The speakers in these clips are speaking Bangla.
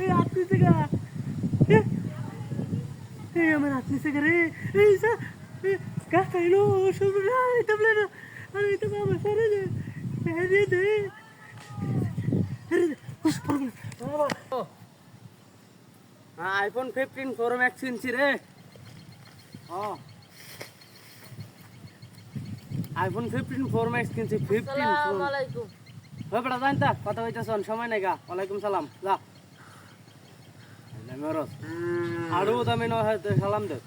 এই হাত নিচে গা এই আমার হাত নিচে গা রে এই স্যার গাছ খাইলো শুধু না এটা বলে না আমি তো বাবা সারে দে দে দে আইফোন 15 প্রো ম্যাক্স কিনছি রে আইফোন 15 প্রো ম্যাক্স কিনছি 15 আসসালামু আলাইকুম। হয় বড় জানতা কথা হইতাছন সময় নাই গা ওয়ালাইকুম সালাম যা মেরস আড়ু দামে ন হয় সালাম দে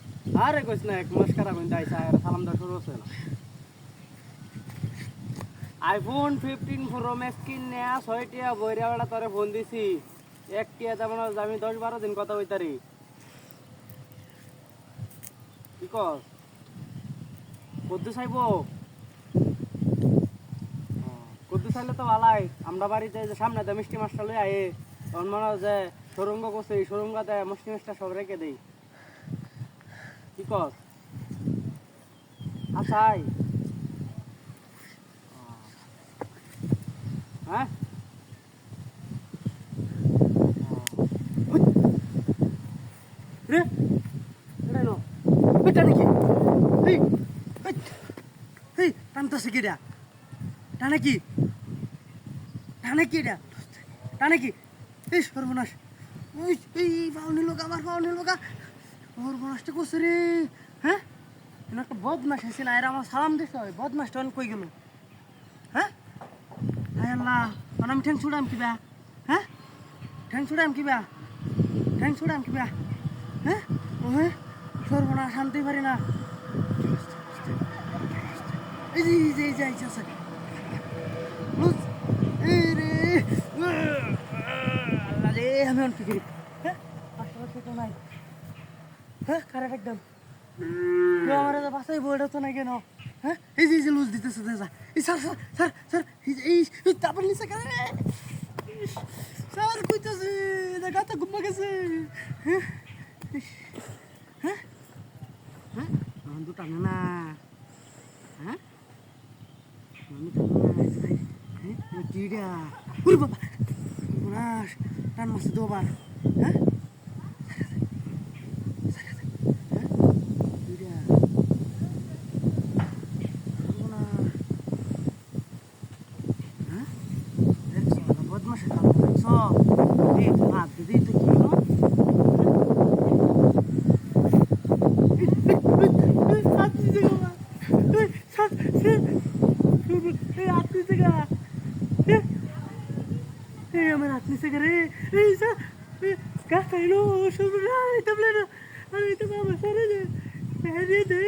আরে কইছ না এক মাস খারাপ হইতা আইসা আর সালাম দা শুরু হচ্ছে না আইফোন 15 প্রো ম্যাক্স কিনে 6 টিয়া বইরা বেড়া তোরে ফোন দিছি এক টিয়া তেমন আমি 10-12 দিন কথা হইতারি কি কস কত চাইবো কত চাইলে তো ভালাই আমরা বাড়িতে যে সামনে তো মিষ্টি মাছটা লই আয়ে তখন মনে হয় যে সুরঙ্গ করছে এই সুরঙ্গতে মিষ্টি মাছটা সব রেখে দেই কি কস আচ্ছাই হ্যাঁ রে এটা নো এটা নাকি এই এই টানতেছে কি এটা টানে কি এটা টানে কি এই সর্বনাশ এই পাউনি লোক আমার পাউনি লোক সর্বনাশটা করছে রে হ্যাঁ একটা বদমাস আছে না এরা আমার সালাম দিতে হয় বদমাসটা কই গেল হ্যাঁ হায় আল্লাহ আমি ঠ্যাং ছুড়াম কিবা হ্যাঁ ঠ্যাং ছুড়াম কিবা হ্যাঁ ও হ্যাঁ সর্বনাশ শান্তি পারি না এই যে যাইছে আরে আমি অন ফিকিরি হ্যাঁ আশেপাশে তো নাই হ্যাঁ কারেক্ট একদম কেউ আমার বাসায় বইটা তো নাই কেন হ্যাঁ এই যে লুজ দিতেছে যা এই স্যার এই তারপর নিচে কেন স্যার কইতেছে গাতা ঘুমা গেছে হ্যাঁ হ্যাঁ হ্যাঁ আমার তো টানে না হ্যাঁ আমি টানে না কিডা ওরে বাবা নাশ টান মাসে দুবার হ্যাঁ বদমাসে কাম করছ এই তো হাত দিদি তো কি হলো হাত দিতে গা হাত দিতে গা এই আমার হাত নিচে গা রে এই স্যার গাছ খাইলো শুধু না এটা বলে না আমি তো বাবা সারে দে দে দে